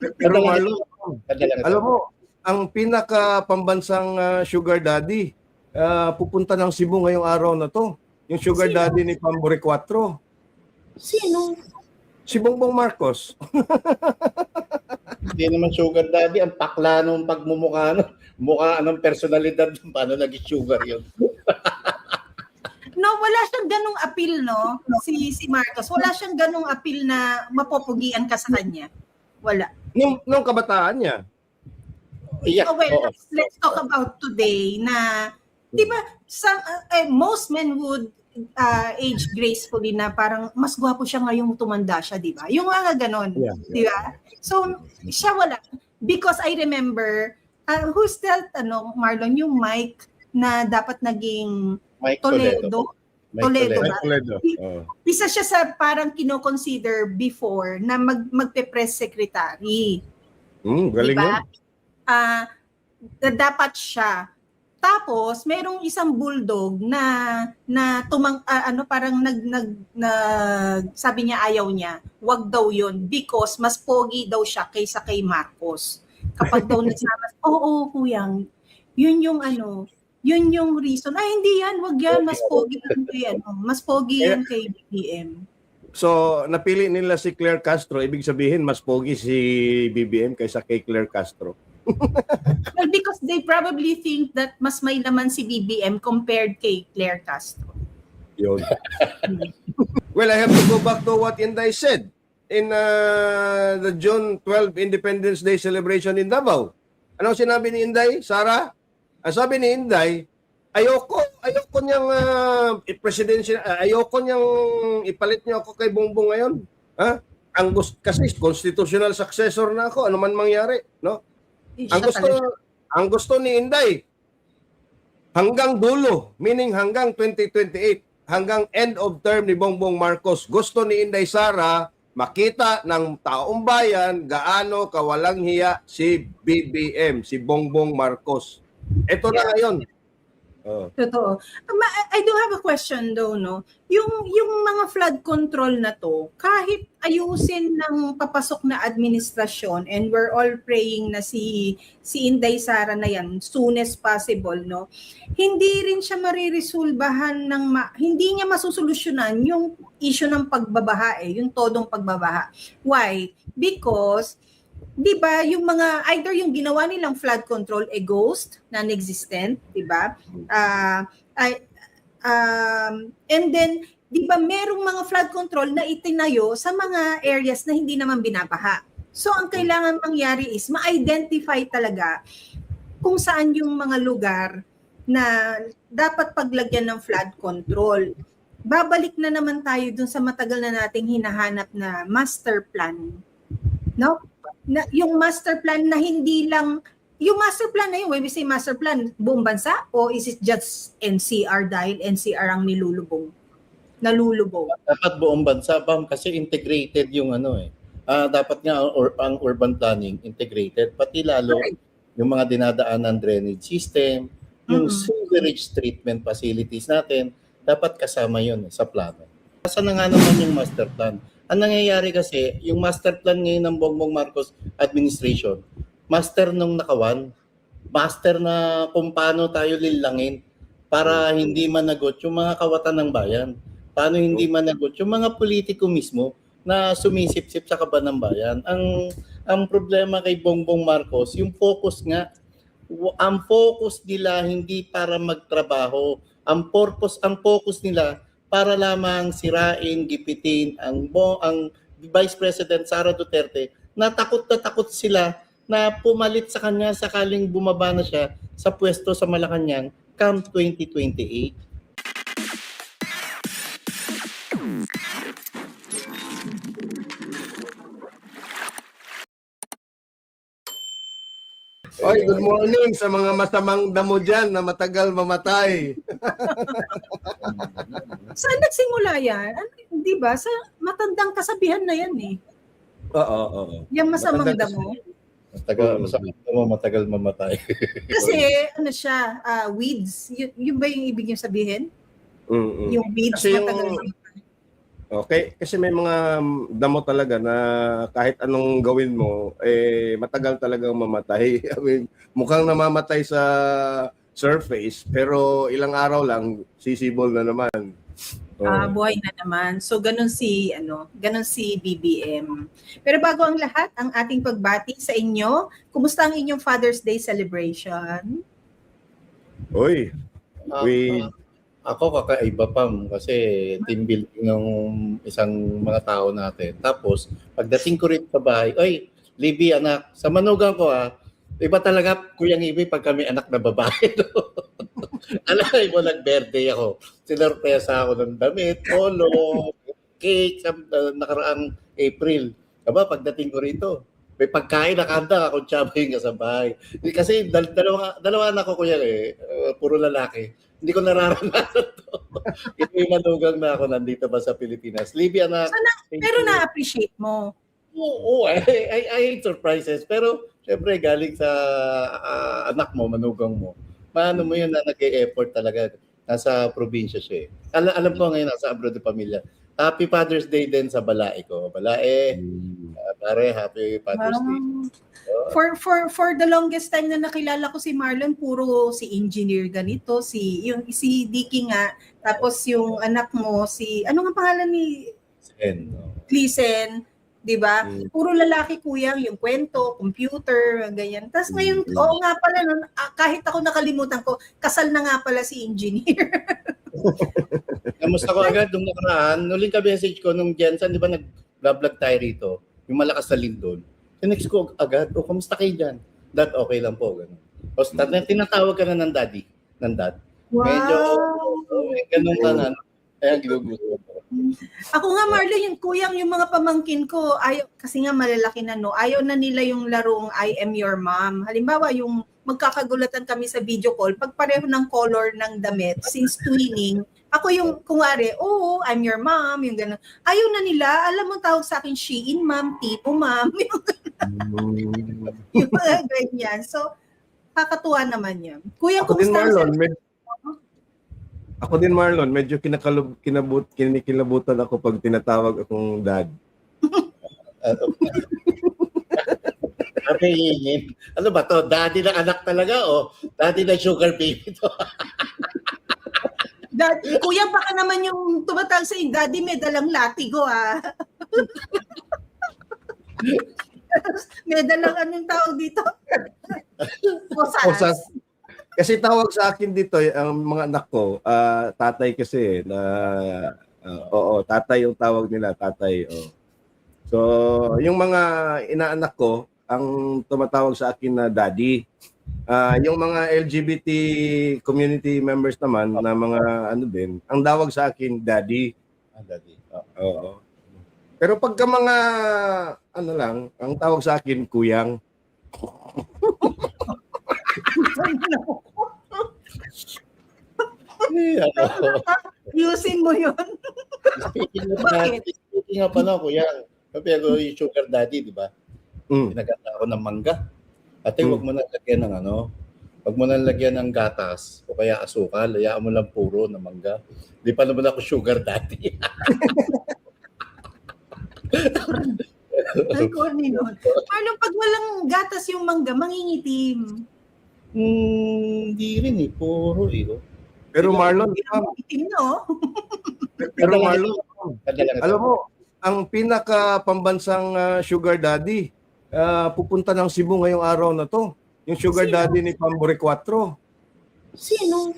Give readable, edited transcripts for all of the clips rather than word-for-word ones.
Pero Marlon, Kadalasan. alam mo, ang pinaka pambansang sugar daddy, pupunta ng Cebu ngayong araw na to. Yung sugar Sino? daddy ni Pambore 4. Sino? Si Bongbong Marcos. Hindi naman sugar daddy, ang pakla nung pagmumukha, no? Mukha ng personalidad, paano naging sugar yun? No, wala siyang ganong appeal, no? Si Marcos, wala siyang ganong appeal na mapopugian ka sa kanya. Wala. Nung kabataan niya. Yeah, Oh, well, oo. let's talk about today na, di ba, most men would age gracefully na parang mas gwapo siya ngayong tumanda siya, di ba? Yung mga ganon, Yeah. di ba? So, siya wala. Because I remember, who's that, Marlon, yung Mike na dapat naging Mike Toledo. Mike Toledo Toledo. ba? Toledo. Isa siya sa parang kino-consider before na magpe-press secretary. Galing Diba? yun. Dapat siya. Tapos merong isang bulldog na parang sabi niya ayaw niya. Wag daw 'yun because mas pogi daw siya kaysa kay Marcos. Kapag daw nagsama, oo, kuyang. Yun yung reason. Hindi yan, wag yan, mas pogi yan kay mas pogi yan kay BBM. So, napili nila si Claire Castro. Ibig sabihin, mas pogi si BBM kaysa kay Claire Castro. Well, because they probably think that mas may laman si BBM compared kay Claire Castro. Yun. Well, I have to go back to what Inday said in the June 12 Independence Day celebration in Davao. Anong sinabi ni Inday, Sara? Ang sabi ni Inday, ayoko niyang ayoko niyang ipalit niyo ako kay Bongbong ngayon. Ha? Kasi constitutional successor na ako, ano man mangyari, no? Ang gusto ni Inday hanggang dulo, meaning hanggang 2028, hanggang end of term ni Bongbong Marcos. Gusto ni Inday Sara makita ng taong bayan gaano kawalang hiya si BBM, si Bongbong Marcos. Ito na ngayon. Totoo. I do have a question though, no? Yung mga flood control na to, kahit ayusin ng papasok na administrasyon, and we're all praying na si Inday Sara na yan soon as possible, no? Hindi rin siya mariresolbahan hindi niya masusolusyonan yung issue ng pagbabaha yung todong pagbabaha. Why? Because di ba yung mga either yung ginawa nilang flood control ghost, non-existent, di ba? And then di ba merong mga flood control na itinayo sa mga areas na hindi naman binabaha. So ang kailangan mangyari is ma-identify talaga kung saan yung mga lugar na dapat paglagyan ng flood control. Babalik na naman tayo dun sa matagal na nating hinahanap na master plan. No? Yung master plan na hindi lang, yung master plan na yun, when we say master plan, buong bansa o is it just NCR dahil NCR ang nalulubog? Dapat buong bansa, kasi integrated yung dapat nga ang urban planning integrated, pati lalo yung mga dinadaanan drainage system, yung sewerage treatment facilities natin, dapat kasama yun sa plano. Saan na nga naman yung master plan? Ang nangyayari kasi, yung master plan ngayon ng Bongbong Marcos administration, master nung nakawan, master na kung paano tayo lilangin para hindi managot yung mga kawatan ng bayan. Paano hindi managot yung mga politiko mismo na sumisip-sip sa kaban ng bayan. Ang problema kay Bongbong Marcos, yung focus nga, ang focus nila hindi para magtrabaho. Ang focus nila para lamang sirain, gipitin ang Vice President Sara Duterte na takot sila na pumalit sa kanya sakaling bumaba na siya sa pwesto sa Malacanang come 2028. Oy, good morning sa mga masamang damo dyan na matagal mamatay. Saan nagsimula yan? Di ba? Sa matandang kasabihan na yan eh. Oo. Yung masamang damo. Matagal mamatay. Kasi siya, weeds. Yun ba yung ibig yung sabihin? Yung weeds Kasi matagal. Okay, kasi may mga damo talaga na kahit anong gawin mo, matagal talagang mamatay. I mean, mukhang namamatay sa surface, pero ilang araw lang, sisibol na naman. Buhay na naman. So ganun si BBM. Pero bago ang lahat, ang ating pagbati sa inyo, kumusta ang inyong Father's Day celebration? Uy, we, Ako kakaiba pam kasi team building ng isang mga tao natin. Tapos pagdating ko rin sa bahay, oy, Libby anak, sa manugang ko iba talaga Kuyang Ibi pag kami anak na babae. No? Alam mo, nag-birthday ako. Sinorpresa ako ng damit, polo, cake sa nakaraang April. Aba, pagdating ko rito, may pagkain nakanda ako tsabay nga sa bahay. Kasi dalawa anak ko kuya puro lalaki. Hindi ko nararanasan to. Ito yung manugang na ako nandito ba sa Pilipinas. Libby anak. Pero na-appreciate mo. Oo, I hate surprises. Pero syempre galing sa anak mo, manugang mo. Paano mo yun na nag-e-effort talaga? Nasa probinsya siya eh. Alam ko ngayon nasa abroad ng pamilya. Happy Father's Day din sa Balae ko. Balae, pare, happy Father's Day. For the longest time na nakilala ko si Marlon, puro si engineer ganito, si Dicky nga, tapos yung anak mo si ano nga pangalan ni Gleason, 'di ba? Puro lalaki kuya, yung kwento, computer, ganyan. Tapos ngayon, oo nga pala nun, kahit ako nakalimutan ko, kasal na nga pala si engineer. Kamusta ko agad nung nakaraan, nuling ka-message ko nung Jensen, di ba nag-vlog tayo rito, yung malakas na lindol. Tinext ko agad, kamusta kayo dyan? Dad, okay lang po. Ganun. O, tinatawag ka na ng daddy, ng dad. Wow! Medyo, ganun ka na. Kaya ginugusto ko. Ako nga, Marlon, yung kuyang, yung mga pamangkin ko, kasi nga malalaki na, no, ayaw na nila yung larong I am your mom. Halimbawa, yung magkakagulatan kami sa video call, pag pareho ng color ng damit, since twinning, ako yung, kunwari, I'm your mom, yung gano'n. Ayaw na nila, alam mo tawag sa akin, Shein mom, Tipo mom, yung mga ganyan. So, kakatuwa naman yan. Kuya, kumusta ang Ako din Marlon, medyo kinikilabutan ako pag tinatawag akong dad. Ano ba to? Daddy na anak talaga o daddy na sugar baby to? Kuya, baka naman yung tumatawag sa yung daddy may dalang latigo may dalang anong tawag dito? Posas. Kasi tawag sa akin dito, ang mga anak ko, tatay kasi, tatay yung tawag nila, tatay. So, yung mga inaanak ko, ang tumatawag sa akin na daddy. Yung mga LGBT community members naman, na mga ang tawag sa akin, daddy. Daddy. Oo. Pero pagka mga, ang tawag sa akin, kuyang. Using mo yun. Speaking nga pala, kuya, pero yung sugar daddy, di ba? Pinaganda ako ng mangga. Ate, wag mo na lagyan ng wag mo na lagyan ng gatas o kaya asukal, hayaan mo lang puro na mangga. Di pa naman ako sugar daddy. Ay, ko nun. Marlon, pag walang gatas yung mangga, mangingitim. Hindi rin puro Pero Marlon, itim, no? pero Marlon, alam mo, ang pinaka-pambansang sugar daddy, pupunta ng Cebu ngayong araw na to. Yung sugar daddy ni Pambore 4. Sino?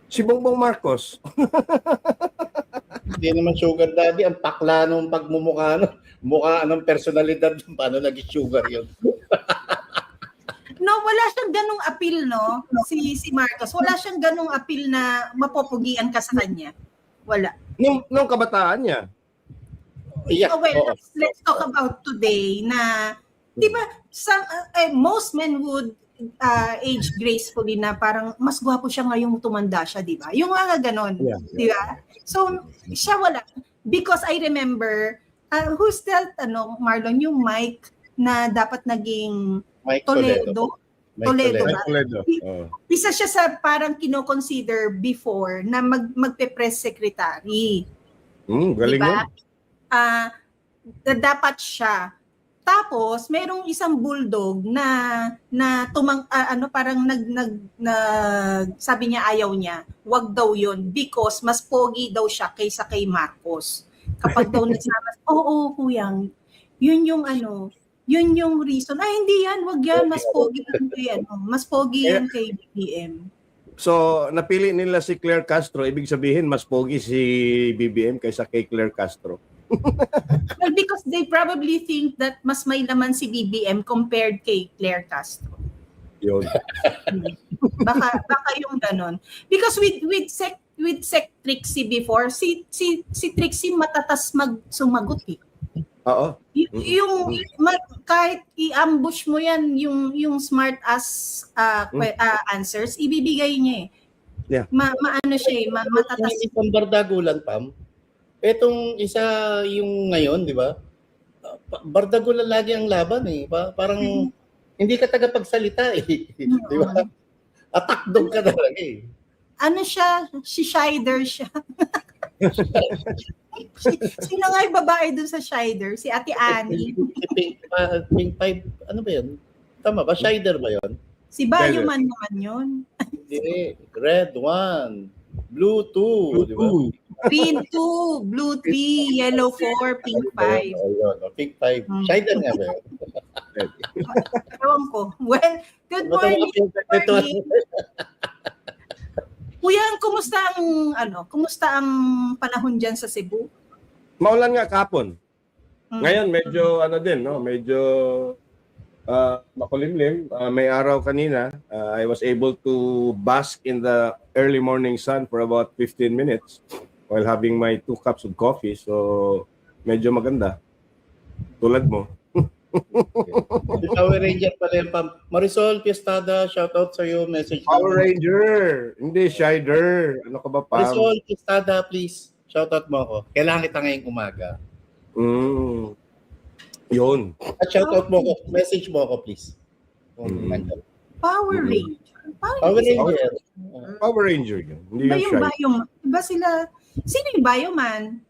Si Bongbong Marcos. Hindi naman sugar daddy, ang pakla nung pagmumukha, mukha ng personalidad, paano naging sugar yun? No, wala siyang ganong appeal, no? Si Marcos, wala siyang ganong appeal na mapopugian ka sa kanya. Wala. Nung kabataan niya. Yeah. So, let's talk about today na, di ba, most men would age gracefully na parang mas gwapo siya ngayong tumanda siya, di ba? Yung mga ganon, di ba? So, siya wala. Because I remember, who's that, Marlon, yung Mike na dapat naging Mike Toledo. Toledo. Isa siya sa parang kino-consider before na magpe-press secretary. Galing diba? yun. ah, dapat siya. Tapos merong isang bulldog na parang sabi niya ayaw niya. Wag daw 'yon because mas pogi daw siya kaysa kay Marcos. Kapag daw nagsama, oo, kuyang. Yun yung reason. Ay, hindi yan, wag yan, mas pogi yan kay mas pogi yan kay BBM. So, napili nila si Claire Castro, ibig sabihin mas pogi si BBM kaysa kay Claire Castro. Well, because they probably think that mas may laman si BBM compared kay Claire Castro. Yun. Baka yung ganon. Because with Sec Trixie before, si Trixie matatas sumagot eh. Oo. Kahit i-ambush mo yan yung smart ass answers, ibibigay niya eh. Yeah. Maano siya eh, matatas. Yung isang bardagulan, Pam. Etong isa yung ngayon, di ba? Bardagulan lagi ang laban eh. Parang hindi ka tagapagsalita eh. Di ba? Attack dog ka talaga eh. Ano siya? Si Shider siya. Sino nga yung babae dun sa Shider? Si Ate Annie. Pink 5, ano ba yun? Tama ba? Shider ba yun? Si Bayuman naman yun. Hindi. Red 1. Blue 2. Di ba? Green 2, blue 3, yellow 4, pink 5. Ayun, pink 5. Shider nga ba yun? Ewan ko. Well, good morning. Kuya, kumusta ang panahon diyan sa Cebu? Maulan nga kapon. Ngayon medyo medyo makulimlim. May araw kanina. I was able to bask in the early morning sun for about 15 minutes while having my 2 cups of coffee. So medyo maganda. Tulad mo. Power Ranger pala yung Pam. Marisol Piestada, shoutout sa iyo. Message. Power Ranger. Hindi, Shider. Ano ka ba, Pam? Marisol Piestada, please. Shoutout mo ako. Kailangan kita ngayong umaga. Yun. At shoutout mo ako. Message mo ako, please. Power Ranger. Power Ranger. Power Ranger yun. Hindi Iba yung yung Shider. Bioman. Iba sila. Sino yung Bioman?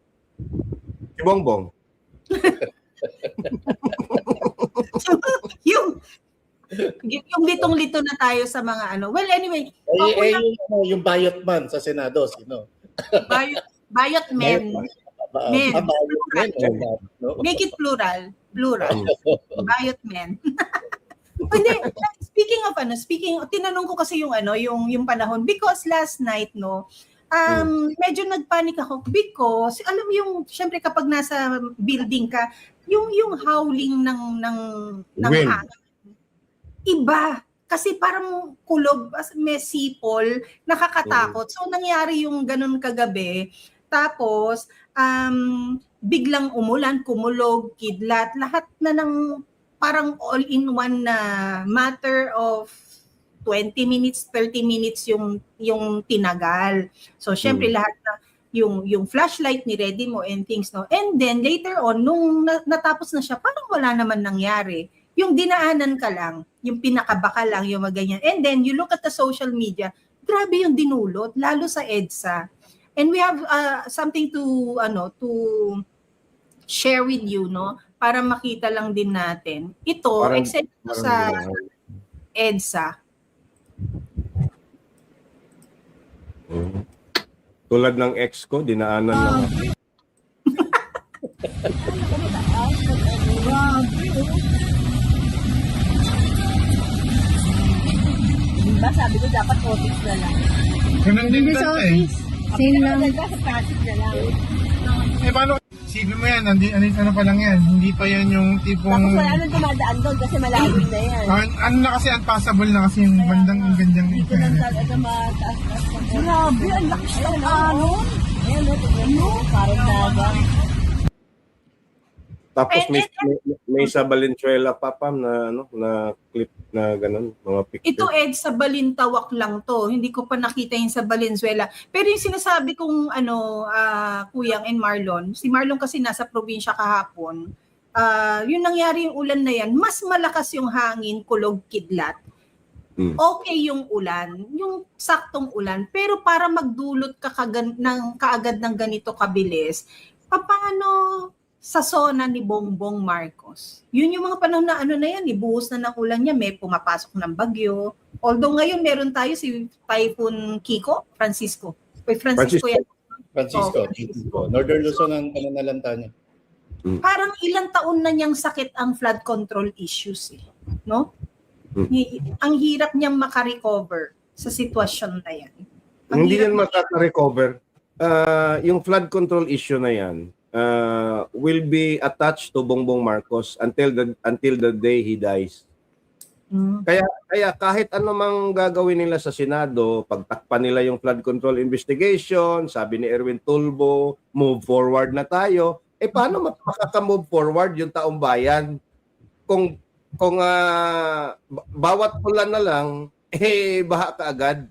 Si Bongbong. yung litong-lito na tayo sa mga ano. Well, anyway. Yung Bayot Man sa Senado, sino? Bayot men. Men. Make it plural. Bayot men. Hindi, tinanong ko kasi yung panahon because last night medyo nagpanic ako because alam mo yung syempre kapag nasa building ka, yung howling ng Wind. hangin. Iba kasi parang kulob, may sipol, nakakatakot. So nangyari yung ganun kagabi. Tapos biglang umulan, kumulog, kidlat, lahat na ng parang all-in-one na matter of 20 minutes, 30 minutes yung tinagal. So syempre lahat na yung flashlight ni ready mo and things And then later on nung natapos na siya, parang wala naman nangyari. Yung dinaanan ka lang, yung pinakabaka lang, yung maganyan. And then you look at the social media, grabe yung dinulot lalo sa EDSA. And we have something to share with you para makita lang din natin. Ito except sa EDSA. Tulad ng ex ko, dinaanan lang. Diba sabi ko dapat office na lang. Ganun din sa office. Same lang. Sa traffic na lang. Paano? Isipin mo yan, ano pa lang yan. Hindi pa yan yung tipong... Tapos wala nang dumadaan doon kasi malalim na yan. Ano na kasi, unpassable na kasi yung bandang ang gandang Dito lang talaga mataas-taas. Grabe, ang lakas ng alon. Ayan, tignan mo. Parang dagang. Tapos may sa Valenzuela pa Pam na clip na ganun, mga picture. Ito sa Balintawak lang to. Hindi ko pa nakita yung sa Valenzuela. Pero yung sinasabi kong Kuyang and Marlon, si Marlon kasi nasa probinsya kahapon. Yung nangyari yung ulan na yan, mas malakas yung hangin, kulog, kidlat. Okay yung ulan, yung saktong ulan, pero para magdulot ka kaagad ng ganito kabilis, paano sa zona ni Bongbong Marcos. Yun yung mga panahon na ano na yan, buhos na ng ulan niya, may pumapasok ng bagyo. Although ngayon meron tayo si Typhoon Kiko, Francisco. Francisco yan. Francisco, Oh, Francisco. Northern Luzon ang pananalanta niya. Parang ilang taon na niyang sakit ang flood control issues, no? Ang hirap niyang makarecover sa sitwasyon na yan. Ang Hindi hirap yan makaka-recover. Yung flood control issue na yan will be attached to Bongbong Marcos until the day he dies. Kaya kahit ano mang gagawin nila sa Senado, pagtakpan nila yung flood control investigation, sabi ni Erwin Tulfo, move forward na tayo. Paano makaka-move forward yung taong bayan kung bawat ulan na lang baha kaagad,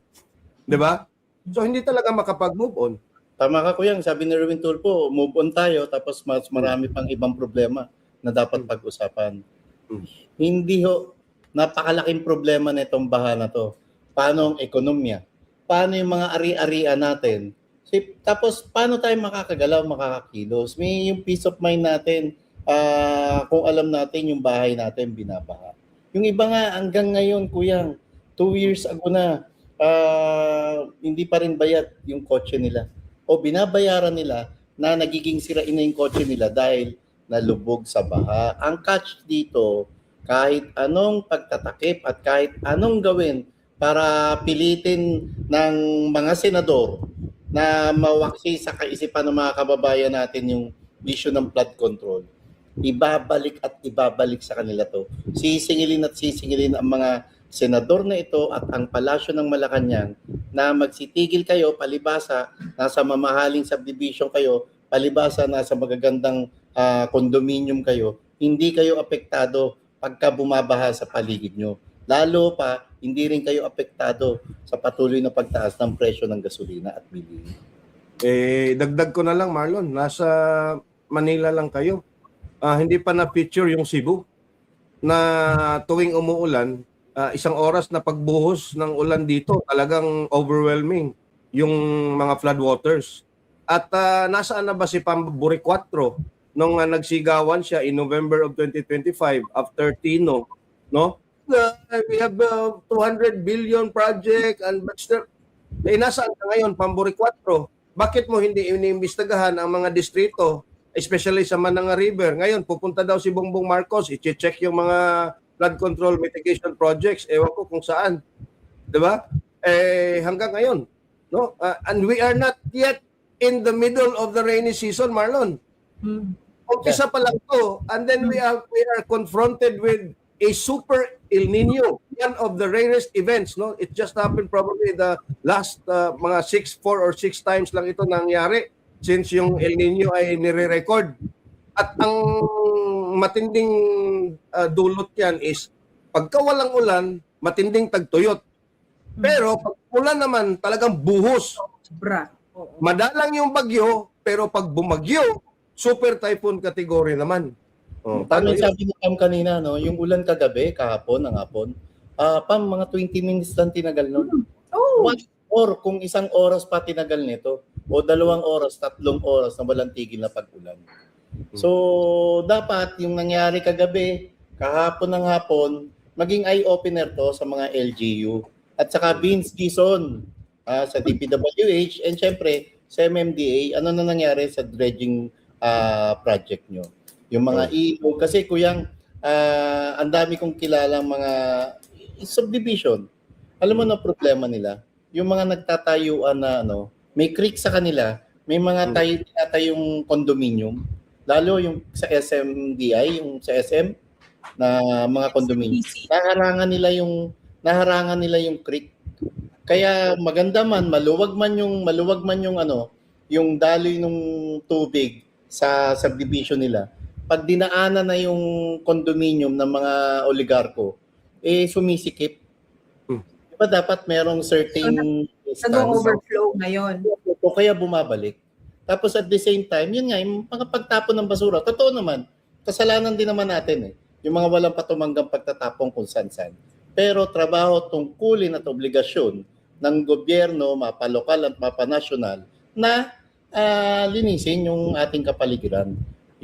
'di ba? So hindi talaga makapag-move on. Tama ka, Kuya. Sabi ni Erwin Tulfo, move on tayo tapos mas marami pang ibang problema na dapat pag-usapan. Hindi napakalaking problema nitong baha na to. Paano ang ekonomiya? Paano yung mga ari-arian natin? Tapos, paano tayo makakagalaw, makakakilos? May yung peace of mind natin kung alam natin yung bahay natin binabaha. Yung iba nga, hanggang ngayon, Kuya, 2 years ago na, hindi pa rin bayad yung kotse nila. O binabayaran nila na nagiging sirain na yung kotse nila dahil nalubog sa baha. Ang catch dito, kahit anong pagtatakip at kahit anong gawin para pilitin ng mga senador na mawaksi sa kaisipan ng mga kababayan natin yung issue ng flood control, ibabalik at ibabalik sa kanila to. Sisingilin at sisingilin ang mga senador na ito at ang palasyo ng Malacanang na magsitigil kayo, palibasa, nasa mamahaling subdivision kayo, palibasa, nasa magagandang condominium kayo, hindi kayo apektado pagka bumabaha sa paligid nyo. Lalo pa, hindi rin kayo apektado sa patuloy na pagtaas ng presyo ng gasolina at bilihin. Dagdag ko na lang, Marlon, nasa Manila lang kayo. Hindi pa na-picture yung Cebu na tuwing umuulan, 1 oras na pagbuhos ng ulan dito, talagang overwhelming yung mga floodwaters. At nasaan na ba si Pamburi 4 nung nagsigawan siya in November of 2025 after Tino, no? We have 200 billion project and nasaan na ngayon Pamburi 4? Bakit mo hindi iniimbestigahan ang mga distrito, especially sa Mananga River? Ngayon pupunta daw si Bongbong Marcos, i-check yung mga flood control mitigation projects. Ewan ko kung saan. 'Di ba? Hanggang ngayon, no? And we are not yet in the middle of the rainy season, Marlon. Umpisa pa lang to, and then we are confronted with a super El Nino, one of the rarest events, no? It just happened probably the last mga 4 or 6 times lang ito nangyari since yung El Nino ay nire-record. At ang matinding dulot yan is pagka walang ulan, matinding tagtuyot. Pero pag ulan naman, talagang buhos. Sobra. Madalang yung bagyo, pero pag bumagyo, super typhoon category naman. Paano sabi ni Pam kanina, no? Yung ulan kagabi, kahapon, ng hapon, Pam, mga 20 minutes lang tinagal nun. Or kung 1 oras pa tinagal nito, o 2 oras, 3 oras na walang tigil na pag-ulan. So, dapat yung nangyari kagabi, kahapon ng hapon, maging eye-opener to sa mga LGU. At saka Vince Gison sa DPWH, and syempre sa MMDA, ano na nangyari sa dredging project nyo. Yung mga ilog, kasi Kuyang, ang dami kong kilalang mga subdivision. Alam mo na problema nila? Yung mga nagtatayuan na may creek sa kanila, may mga tinatayong condominium, lalo yung sa SMDI, yung sa SM na mga condominium. Naharangan nila yung creek. Kaya maganda man, maluwag man yung yung daloy ng tubig sa subdivision nila. Pag dinaanan na yung condominium ng mga oligarko, sumisikip. Diba dapat merong certain Nag-overflow ngayon. o kaya bumabalik. Tapos at the same time, yun nga, yung mga pagtapon ng basura, totoo naman, kasalanan din naman natin yung mga walang patumanggang pagtatapon kung san-san. Pero trabaho, tungkulin at obligasyon ng gobyerno, mapalokal at mapanasyonal, na linisin yung ating kapaligiran.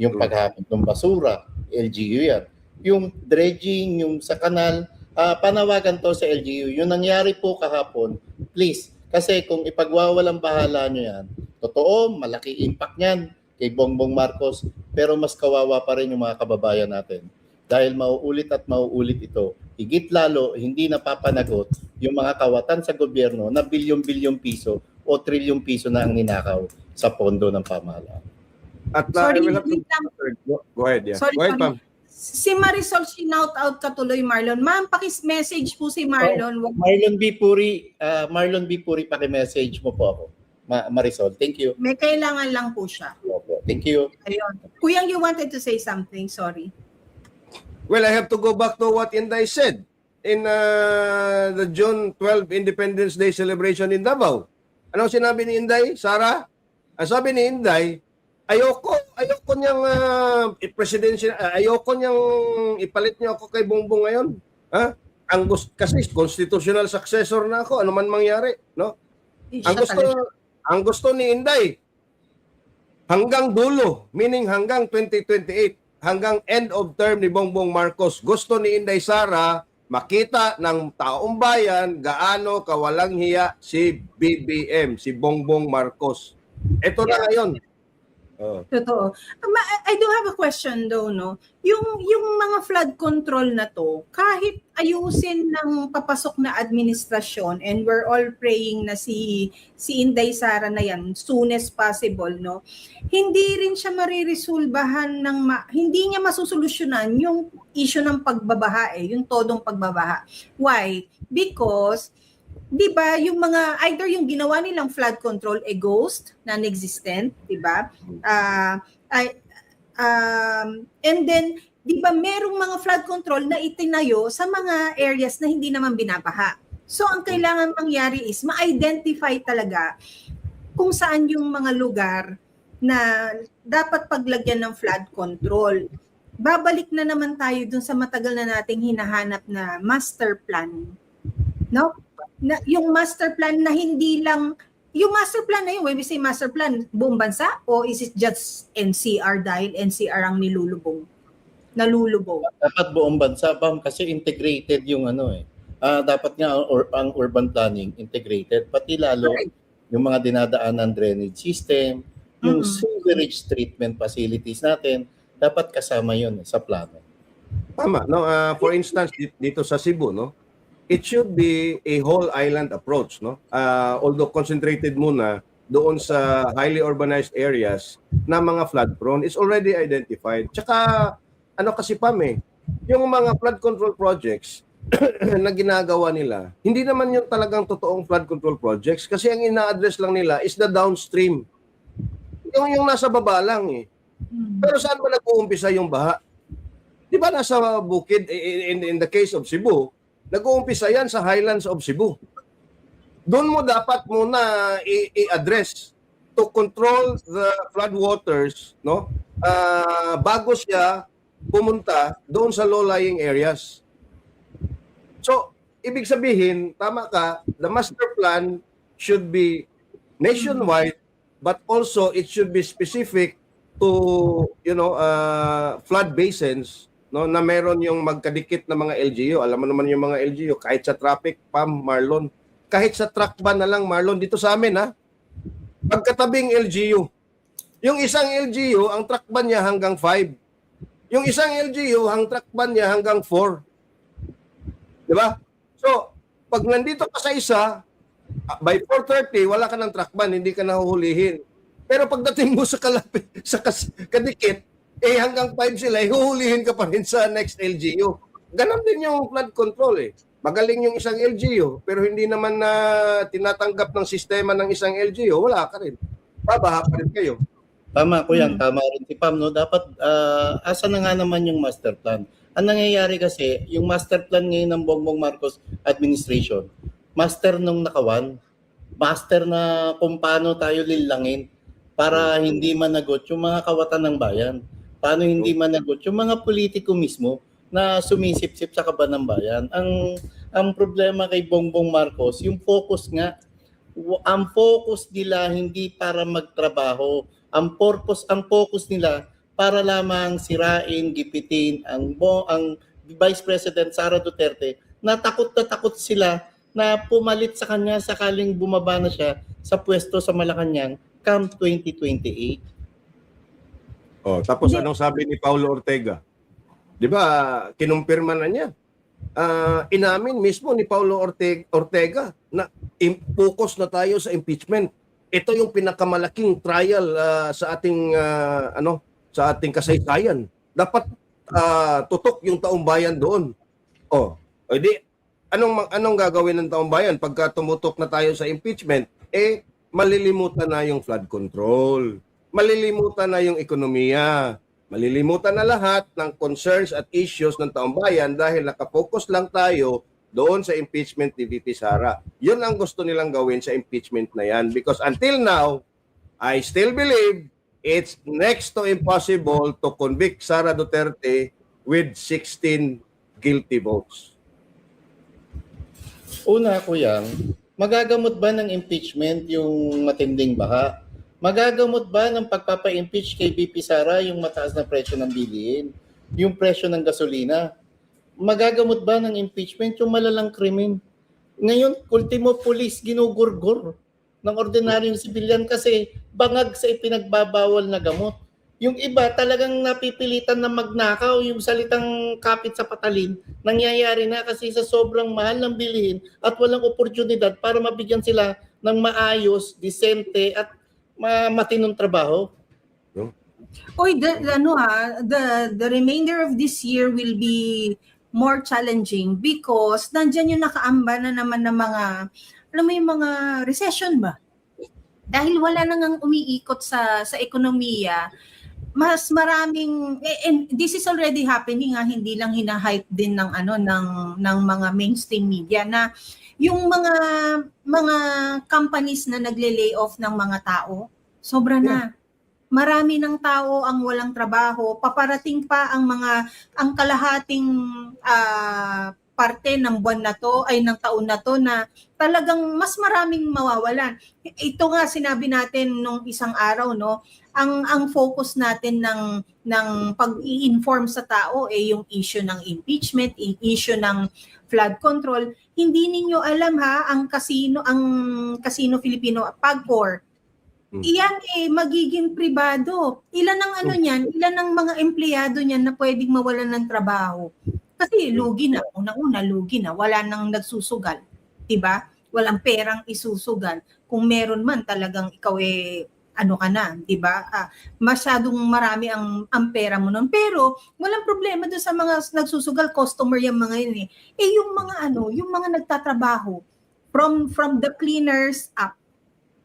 Yung paghapon ng basura, LGU yan. Yung dredging, yung sa kanal, panawagan to sa LGU. Yung nangyari po kahapon, please, kasi kung ipagwawalang bahala nyo yan, totoo, malaki impact niyan kay Bongbong Marcos, pero mas kawawa pa rin yung mga kababayan natin. Dahil mauulit at mauulit ito, higit lalo, hindi napapanagot yung mga kawatan sa gobyerno na bilyon-bilyong piso o trilyong piso na ang ninakaw sa pondo ng pamahalaan. At Sorry, I will have to- wait lang. Go ahead, yeah. Sorry, Go ahead, sorry. ma'am. Si Marisol, shout out ka tuloy, Marlon. Ma'am, pakis-message po si Marlon. Wag Marlon B. Puri, paki-message mo po ako. Marisol, thank you. may kailangan lang po siya. Opo, thank you. Ayun. Kuyang, you wanted to say something. Sorry. Well, I have to go back to what Inday said in the June 12 Independence Day celebration in Davao. Ano sinabi ni Inday, Sara? Ang sabi ni Inday, ayoko niyang ayoko niyang ipalit niyo ako kay Bongbong ngayon. Ha? Kasi constitutional successor na ako, ano man mangyari, no? Ang gusto ni Inday hanggang dulo, meaning hanggang 2028, hanggang end of term ni Bongbong Marcos. Gusto ni Inday Sara makita ng taong bayan gaano kawalang hiya si BBM, si Bongbong Marcos. Ito na ngayon. Totoo. I do have a question though, no? Yung mga flood control na to, kahit ayusin ng papasok na administrasyon, and we're all praying na si Inday Sara na yan soon as possible, no? Hindi rin siya mariresolbahan hindi niya masusolusyonan yung issue ng pagbabaha yung todong pagbabaha. Why? Because 'di ba, yung mga either yung ginawa nilang flood control ghost, non-existent, 'di ba? And then 'di ba merong mga flood control na itinayo sa mga areas na hindi naman binabaha. So ang kailangan mangyari is ma-identify talaga kung saan yung mga lugar na dapat paglagyan ng flood control. Babalik na naman tayo dun sa matagal na nating hinahanap na master plan. No? Yung master plan na hindi lang, yung master plan na yun, when we say master plan, buong bansa o is it just NCR dahil NCR ang nalulubog? Dapat buong bansa, kasi integrated yung dapat nga ang urban planning integrated, pati lalo yung mga dinadaanan drainage system, yung sewerage treatment facilities natin, dapat kasama yun sa plano. Tama, no? For instance, dito sa Cebu, no? It should be a whole island approach, no? Although concentrated muna doon sa highly urbanized areas na mga flood prone is already identified. Tsaka kasi Pam, yung mga flood control projects na ginagawa nila, hindi naman yung talagang totoong flood control projects kasi ang ina-address lang nila is the downstream. Yung nasa baba lang Pero saan ba nag-uumpisa yung baha? Di ba nasa bukid, in the case of Cebu, nag-uumpisa yan sa highlands of Cebu. Doon mo dapat muna i-address to control the flood waters, no? Bago siya pumunta doon sa low-lying areas. So, ibig sabihin, tama ka, the master plan should be nationwide, but also it should be specific to, flood basins, no, na meron yung magkadikit na mga LGU. Alam mo naman yung mga LGU, kahit sa traffic, Pam, Marlon, kahit sa truck ban na lang, Marlon, dito sa amin, pagkatabing LGU. Yung isang LGU, ang truck ban niya hanggang 5. Yung isang LGU, ang truck ban niya hanggang 4. Di ba? So, pag nandito ka sa isa, by 4:30, wala ka ng truck ban, hindi ka nahuhulihin. Pero pagdating mo sa kalapit, sa kadikit, hanggang 5 sila, huhulihin ka pa rin sa next LGU. Ganon din yung flood control Magaling yung isang LGU, pero hindi naman na tinatanggap ng sistema ng isang LGU, wala ka rin. Babaha pa rin kayo. Tama ko yan, tama rin si Pam, no? Dapat, asa na nga naman yung master plan? Ang nangyayari kasi, yung master plan ngayon ng Bongbong Marcos administration, master nung nakawan, master na kung paano tayo lilangin para hindi managot yung mga kawatan ng bayan. Paano hindi managot yung mga politiko mismo na sumisip-sip sa kaban ng bayan. Ang problema kay Bongbong Marcos, yung focus nga, ang focus nila hindi para magtrabaho. Ang focus nila para lamang sirain, gipitin ang Vice President Sara Duterte, na takot sila na pumalit sa kanya sakaling bumaba na siya sa pwesto sa Malacanang come 2028. Oh, tapos anong sabi ni Paulo Ortega? 'Di ba, kinumpirma na niya. Inamin mismo ni Paulo Ortega na focus na tayo sa impeachment. Ito yung pinakamalaking trial sa ating sa ating kasaysayan. Dapat tutok yung taong bayan doon. Oh, edi anong gagawin ng taong bayan pagka tumutok na tayo sa impeachment? Malilimutan na yung flood control. Malilimutan na yung ekonomiya. Malilimutan na lahat ng concerns at issues ng taong bayan dahil nakapokus lang tayo doon sa impeachment ni VP Sara. Yun ang gusto nilang gawin sa impeachment na yan. Because until now, I still believe it's next to impossible to convict Sara Duterte with 16 guilty votes. Una, Kuyang, magagamot ba ng impeachment yung matinding baha? Magagamot ba ng pagpapa-impeach kay VP Sara yung mataas na presyo ng bilihin? Yung presyo ng gasolina? Magagamot ba ng impeachment yung malalang krimen? Ngayon, ultimo police ginugurgur ng ordinaryong sibilyan kasi bangag sa ipinagbabawal na gamot. Yung iba talagang napipilitan na magnakaw, yung salitang kapit sa patalim, nangyayari na kasi sa sobrang mahal ng bilihin at walang oportunidad para mabigyan sila ng maayos, disente at matinong trabaho. Oy, the remainder of this year will be more challenging because nandiyan yung nakaamba na naman ng mga, alam mo yung mga recession ba? Dahil wala nang umiikot sa ekonomiya, mas maraming, and this is already happening, hindi lang hina-hype din ng ng mga mainstream media na yung mga companies na nagle-lay off ng mga tao, sobra na. Marami ng tao ang walang trabaho, paparating pa ang kalahating parte ng buwan na to ay ng taon na to na talagang mas maraming mawawalan. Ito nga sinabi natin nung isang araw, no, ang focus natin ng pag-i-inform sa tao yung issue ng impeachment, issue ng flood control. Hindi ninyo alam ang Casino Filipino Pagcor. Iyan magiging pribado. Ilan ang niyan, ilan ang mga empleyado niyan na pwedeng mawalan ng trabaho. Kasi lugi na, unang-una lugi na, wala nang nagsusugal, 'di ba? Walang perang isusugal. Kung meron man talagang ikaw ka na, 'di ba? Masyadong marami ang pera mo nun. Pero walang problema doon sa mga nagsusugal, customer yung mga yun yung mga yung mga nagtatrabaho from the cleaners up,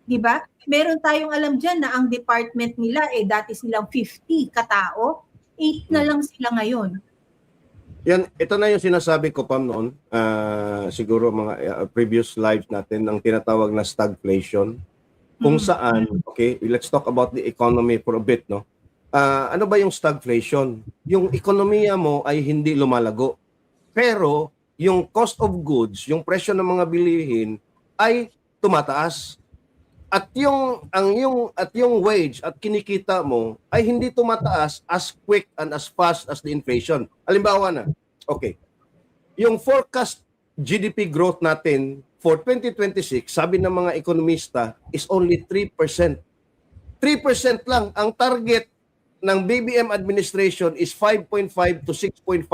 'di ba? Meron tayong alam diyan na ang department nila dati silang 50 katao, 8 na lang sila ngayon. Yan, ito na yung sinasabi ko Pam noon, siguro mga previous lives natin, ang tinatawag na stagflation. Kung saan, okay, let's talk about the economy for a bit, no? Ano ba yung stagflation? Yung ekonomiya mo ay hindi lumalago. Pero yung cost of goods, yung presyo ng mga bilihin ay tumataas. At yung wage at kinikita mo ay hindi tumataas as quick and as fast as the inflation. Halimbawa na, okay, yung forecast GDP growth natin for 2026, sabi ng mga ekonomista, is only 3%. 3% lang. Ang target ng BBM administration is 5.5 to 6.5%.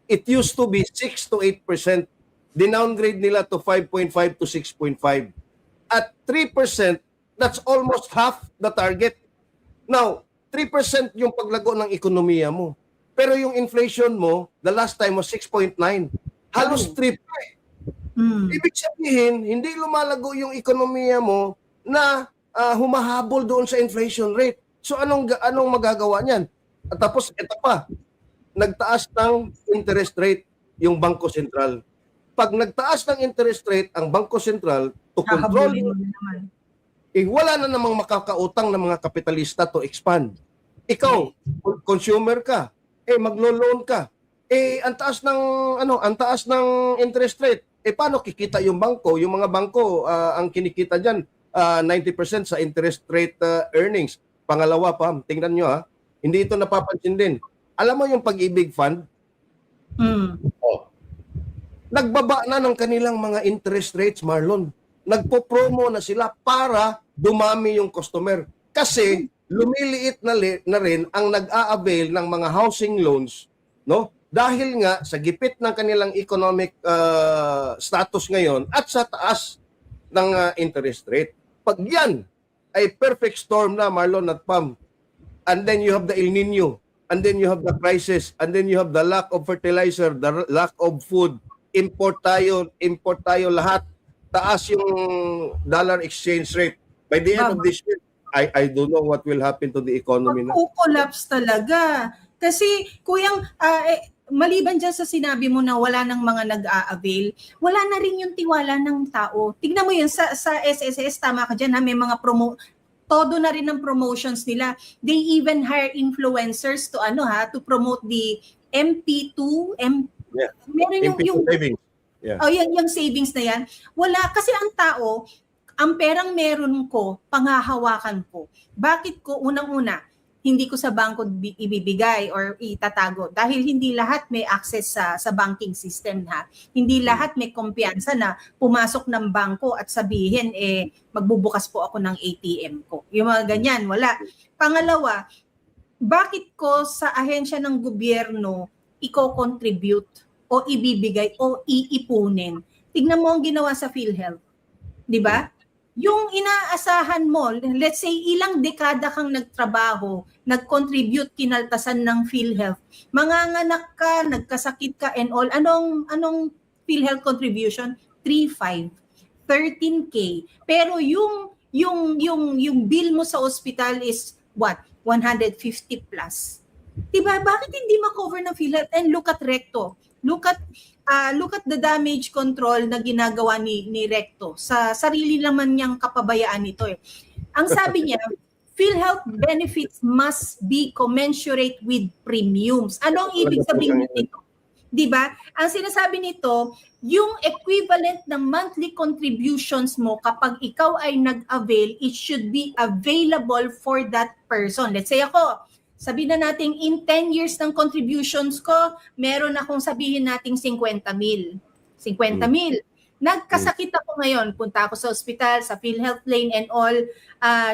It used to be 6 to 8%. Dinowngrade nila to 5.5 to 6.5%. At 3%, that's almost half the target. Now, 3% yung paglago ng ekonomiya mo. Pero yung inflation mo, the last time was 6.9. Halos triple. Ibig sabihin, hindi lumalago yung ekonomiya mo na humahabol doon sa inflation rate. So anong magagawa niyan? At tapos ito pa, nagtaas ng interest rate yung Bangko Sentral. Pag nagtaas ng interest rate ang Bangko Sentral to control, wala na namang makakautang ng mga kapitalista to expand. Ikaw, consumer ka, maglo-loan ka. Ang taas ng interest rate. Paano kikita yung bangko? Yung mga bangko, ang kinikita diyan 90% sa interest rate earnings. Pangalawa pa, tingnan nyo Hindi ito napapansin din. Alam mo yung Pag-ibig Fund, Mm. Oh. nagbaba na ng kanilang mga interest rates, Marlon. Nagpo-promo na sila para dumami yung customer. Kasi lumiliit na rin ang nag-a-avail ng mga housing loans, no? Dahil nga sa gipit ng kanilang economic status ngayon at sa taas ng interest rate. Pag yan ay perfect storm na, Marlon at Pam, and then you have the El Nino, and then you have the crisis, and then you have the lack of fertilizer, the lack of food, import tayo lahat. Taas yung dollar exchange rate. By the end of this year, I don't know what will happen to the economy na. Mag-collapse talaga. Kasi, kuyang, maliban dyan sa sinabi mo na wala ng mga nag-a-avail, wala na rin yung tiwala ng tao. Tignan mo yun, sa SSS, tama ka dyan, ha, may mga todo na rin ng promotions nila. They even hire influencers to promote the MP2, Yeah. meron yung Savings. Yeah. oh, yung savings na yan. Wala, kasi ang tao, ang perang meron ko, panghahawakan ko. Bakit ko, unang-una, hindi ko sa bangko ibibigay or itatago dahil hindi lahat may access sa banking system, ha. Hindi lahat may kumpiyansa na pumasok ng bangko at sabihin magbubukas po ako ng ATM ko. Yung mga ganyan, wala. Pangalawa, bakit ko sa ahensya ng gobyerno i-contribute o ibibigay o iipunin? Tignan mo ang ginawa sa PhilHealth. 'Di ba? Yung inaasahan mo, let's say ilang dekada kang nagtrabaho, nag-contribute, kinaltasan ng PhilHealth. Manganganak ka, nagkasakit ka and all. Anong PhilHealth contribution? 3.5, 13K. Pero yung bill mo sa ospital is what? 150 plus. Diba? Bakit hindi ma-cover ng PhilHealth? And look at Recto. Look at the damage control na ginagawa ni Recto sa sarili naman niyang kapabayaan nito. Ang sabi niya, PhilHealth benefits must be commensurate with premiums. Ano ang ibig sabihin nito? 'Di ba? Ang sinasabi nito, yung equivalent ng monthly contributions mo kapag ikaw ay nag-avail, it should be available for that person. Let's say ako, sabihin na natin, in 10 years ng contributions ko, meron akong sabihin nating 50,000. 50,000. Nagkasakit ako ngayon, punta ako sa ospital, sa PhilHealth lane and all.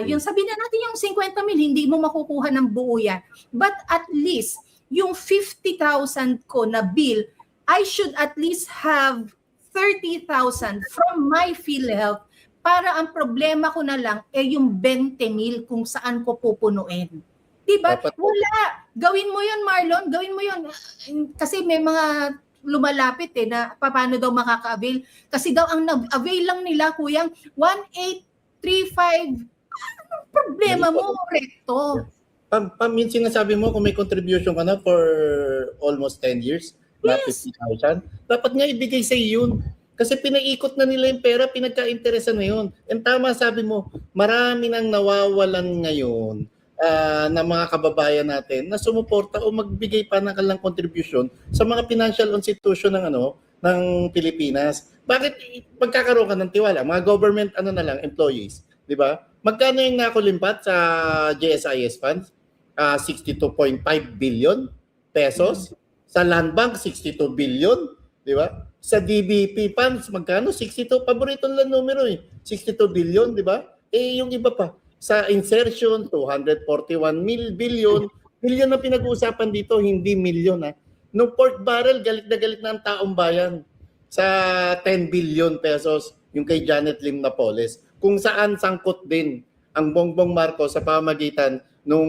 Yung sabihin na natin yung 50,000, hindi mo makukuha ng buo yan. But at least, yung 50,000 ko na bill, I should at least have 30,000 from my PhilHealth para ang problema ko na lang yung 20,000 kung saan ko pupunuin. Diba? Wala. Gawin mo yun, Marlon. Gawin mo yun. Kasi may mga lumalapit na paano daw makaka-avail. Kasi daw ang avail lang nila, kuyang 1,835. Anong problema mo, Recto? Minsan sinasabi mo kung may contribution ka na for almost 10 years, na 50,000, dapat nga ibigay sa yun. Kasi pinaikot na nila yung pera, pinagka-interesan na yun. And tama sabi mo, marami nang nawawalan ngayon na mga kababayan natin na sumuporta o magbigay pa ng kanilang contribution sa mga financial institution ng Pilipinas. Bakit pagkakaroon ka ng tiwala? Mga government employees, di ba? Magkano yung nakulimpat sa GSIS funds? 62.5 billion pesos. Sa Land Bank, 62 billion, di ba? Sa DBP funds, magkano? 62, paborito lang numero 62 billion, di ba? Yung iba pa. Sa insertion, 241 billion. Billion na pinag-uusapan dito, hindi milyon. Nung pork barrel, galit na ang taong bayan sa 10 billion pesos, yung kay Janet Lim Napoles. Kung saan sangkot din ang Bongbong Marcos sa pamagitan nung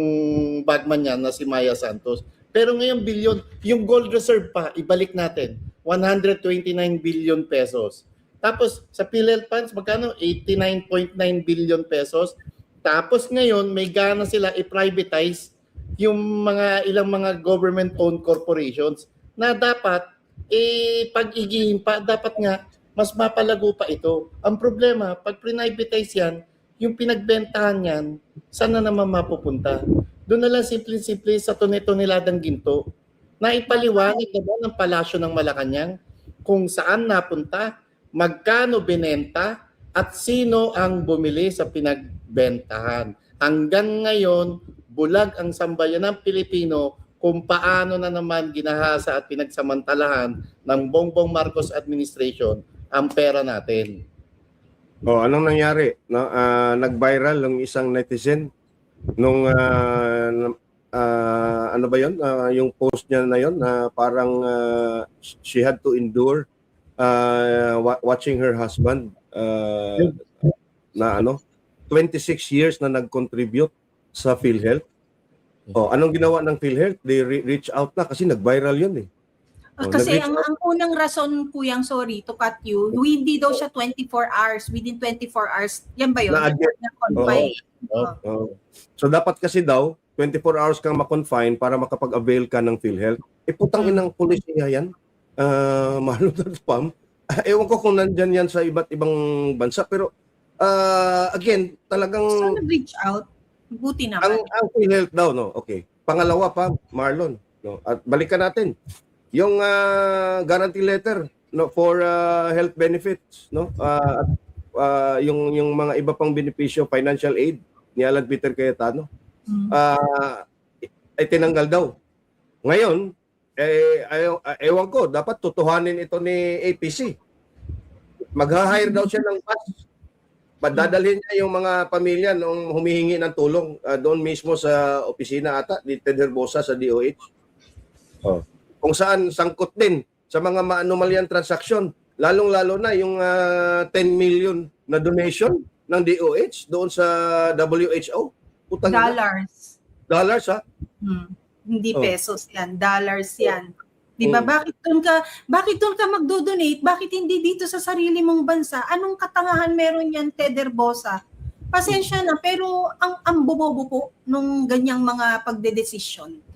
bagman niya na si Maya Santos. Pero ngayon billion, yung gold reserve pa, ibalik natin, 129 billion pesos. Tapos sa PhilHealth funds, magkano? 89.9 billion pesos. Tapos ngayon, may gana sila i-privatize yung ilang mga government-owned corporations na dapat, pag-igihin pa, dapat nga, mas mapalago pa ito. Ang problema, pag privatize yan, yung pinagbentahan yan, saan na naman mapupunta? Doon na lang simple-simple sa tone-toneladang ginto na ipaliwanag na ba ng palasyo ng Malacanang kung saan napunta, magkano binenta, at sino ang bumili sa pinagbentahan. Hanggang ngayon, bulag ang sambayanang Pilipino kung paano na naman ginahasa at pinagsamantalahan ng Bongbong Marcos administration ang pera natin. Oh, anong nangyari? No, nag-viral yung isang netizen nung ano ba 'yon? Yung post niya na 'yon na parang she had to endure watching her husband na 26 years na nag-contribute sa PhilHealth. Oh, anong ginawa ng PhilHealth? They reach out na kasi nag-viral 'yun eh. Kasi ang unang rason, Kuyang, sorry to cut you, hindi daw siya 24 hours, within 24 hours, yan ba yun? Na-confine. So dapat kasi daw, 24 hours kang ma-confine para makapag-avail ka ng PhilHealth. Putang inang polisiya yan. Mahalo na Pam. Ewan ko kung nandyan yan sa iba't ibang bansa, pero again, talagang... So nag-reach out, buti naman. Ang PhilHealth daw, no? Okay. Pangalawa pa, Marlon. No? At balikan natin. Yung guarantee letter for health benefits, no? Yung mga iba pang benepisyo, financial aid ni Alan Peter Cayetano, ay tinanggal daw. Ngayon, ewan ko, dapat tutuhanin ito ni APC. Mag-hire daw siya ng bus. Dadalhin niya yung mga pamilya nung humihingi ng tulong doon mismo sa opisina ata ni Ted Herbosa sa DOH. Kung saan sangkot din sa mga ma-anomalyan transaksyon, lalong-lalo na yung 10 million na donation ng DOH doon sa WHO. Putang Dollars. Dollars, ha? Hindi pesos yan, dollars yan. 'Di ba? Bakit doon ka magdo-donate? Bakit hindi dito sa sarili mong bansa? Anong katangahan meron yan, Ted Herbosa? Pasensya na, pero ang bobobo po nung ganyang mga pagdedesisyon.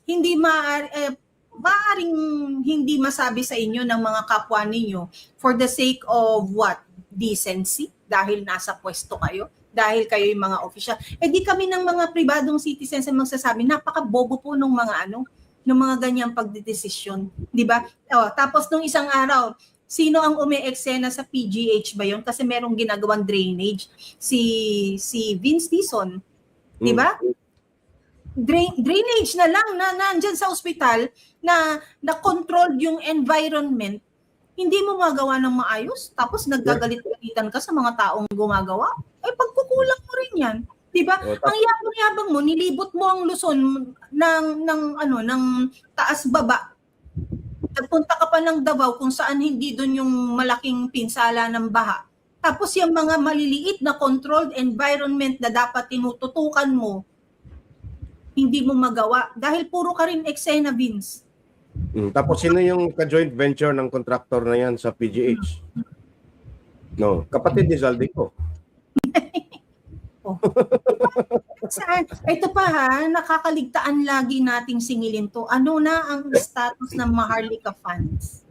Hindi maaring hindi masabi sa inyo ng mga kapwa ninyo for the sake of what? Decency? Dahil nasa pwesto kayo? Dahil kayo yung mga official? Di kami ng mga pribadong citizens ang magsasabi, napaka-bobo po nung mga ng mga ganyang pagdedesisyon. Di ba? Tapos nung isang araw, sino ang umi-eksena sa PGH ba yun? Kasi merong ginagawang drainage. Si Vince Dizon. Di ba? Drainage na lang na nandyan sa ospital na controlled yung environment, hindi mo magawa ng maayos, tapos nagagalit-galitan ka sa mga taong gumagawa, pagkukulang mo rin yan. Diba? Ang yabang-yabang mo, nilibot mo ang Luzon ng taas baba. Nagpunta ka pa ng Davao kung saan hindi doon yung malaking pinsala ng baha. Tapos yung mga maliliit na controlled environment na dapat tinututukan mo, hindi mo magawa dahil puro ka rin eksena, Vince. Tapos sino yung ka-joint venture ng contractor na yan sa PGH? No, kapatid ni Zaldico. Ito pa nakakaligtaan lagi nating singilin to. Ano na ang status ng Maharlika funds?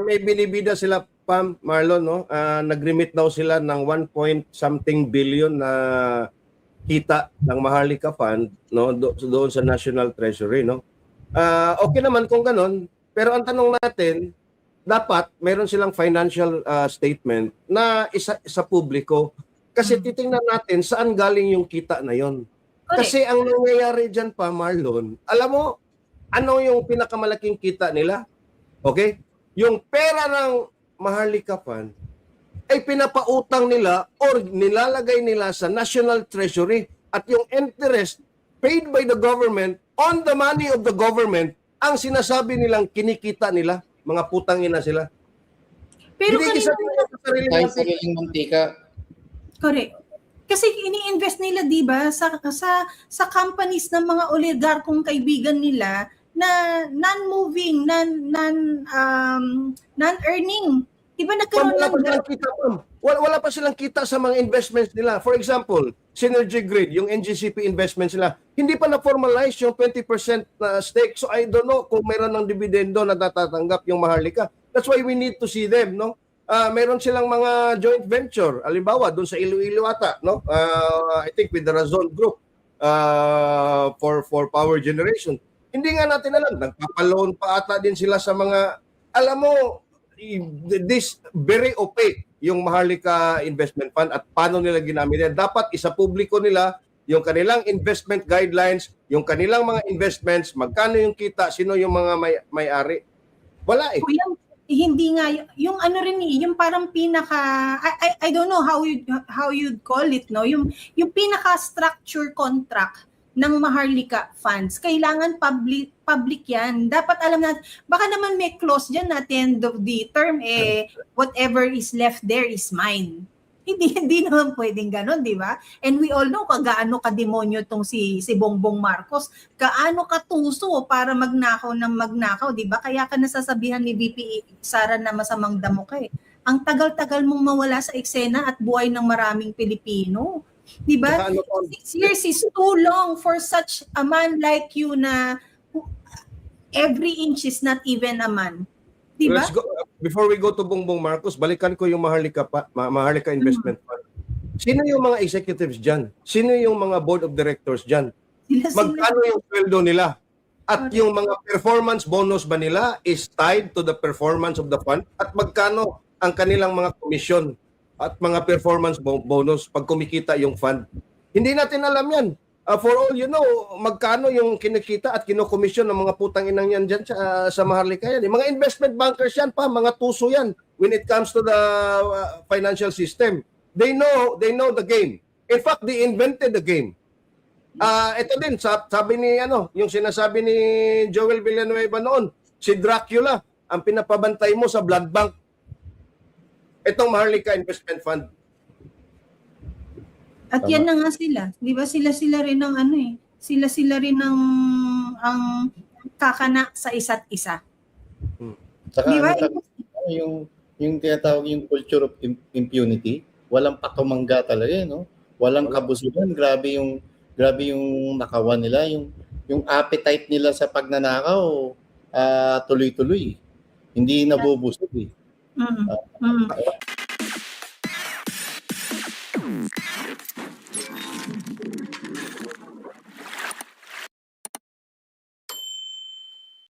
May binibida sila, Pam, Marlon, no? Nag-remit daw sila ng 1-something billion na kita ng Maharlika Fund, no, doon sa National Treasury, no. Okay naman kung ganun, pero ang tanong natin, dapat meron silang financial statement na isa sa publiko kasi titingnan natin saan galing yung kita na yon. Kasi ang nangyayari diyan pa, Marlon, alam mo ano yung pinakamalaking kita nila? Okay? Yung pera ng Maharlika Fund ay pinapautang nila or nilalagay nila sa National Treasury at yung interest paid by the government on the money of the government ang sinasabi nilang kinikita nila. Mga putang ina sila. Pero hindi tayo sariling mantika. Correct. Kasi ini-invest nila, di ba, sa companies ng mga oligarkong kaibigan nila na non-moving, non-earning. Diba nagkaroon wala pa silang kita sa mga investments nila. For example, Synergy Grid, yung NGCP investments nila, hindi pa na-formalize yung 20% na stake. So I don't know kung meron ng dividendo na natatanggap yung Maharlika. That's why we need to see them, no? Meron silang mga joint venture. Halimbawa, doon sa Iloilo ata, no? I think with the Razon Group for power generation. Hindi nga natin alam. Nagpapaloan pa ata din sila sa mga, alam mo, this very opaque yung Maharlika Investment Fund at paano nila ginamit yan. Dapat isa-publiko nila yung kanilang investment guidelines, yung kanilang mga investments, magkano yung kita, sino yung mga may-ari. Wala eh. Kuya, hindi nga yung ano rin yung parang pinaka I don't know how you'd call it, no, yung pinaka structure contract ng Maharlika funds, kailangan public yan. Dapat alam natin, baka naman may clause diyan at the end of the term whatever is left there is mine. Hindi naman pwedeng ganon, di ba? And we all know kagaano kademonyo tong si Bongbong Marcos, kaano katuso para magnakaw ng magnakaw, di ba? Kaya ka nasasabihan ni VP Sara na masamang damo ka eh. Ang tagal-tagal mong mawala sa eksena at buhay ng maraming Pilipino. Di ba? 6 years is too long for such a man like you na every inch is not even a man. Di ba? Let's go. Before we go to Bongbong Marcos, balikan ko yung Maharlika Investment Fund. Sino yung mga executives dyan? Sino yung mga board of directors dyan? Magkano yung sweldo nila? At yung mga performance bonus ba nila is tied to the performance of the fund? At magkano ang kanilang mga komisyon at mga performance bonus pag kumikita yung fund? Hindi natin alam yan. For all you know, magkano yung kinikita at kinokomisyon ng mga putang inang yan dyan sa Maharlika yan. Yung mga investment bankers yan pa, mga tuso yan when it comes to the financial system. They know the game. In fact, they invented the game. Ito din, sabi ni yung sinasabi ni Joel Villanueva noon, si Dracula, ang pinapabantay mo sa blood bank. Itong Maharlika Investment Fund. At yan na nga sila. Di ba sila rin ng sila rin ng ang kakana sa isa't isa. Saka Di ba? yung tinatawag yung culture of impunity, walang patumangga talaga, no? Walang kabusugan, grabe yung nakawan nila, yung appetite nila sa pagnanakaw, tuloy-tuloy. Hindi nabubusog eh.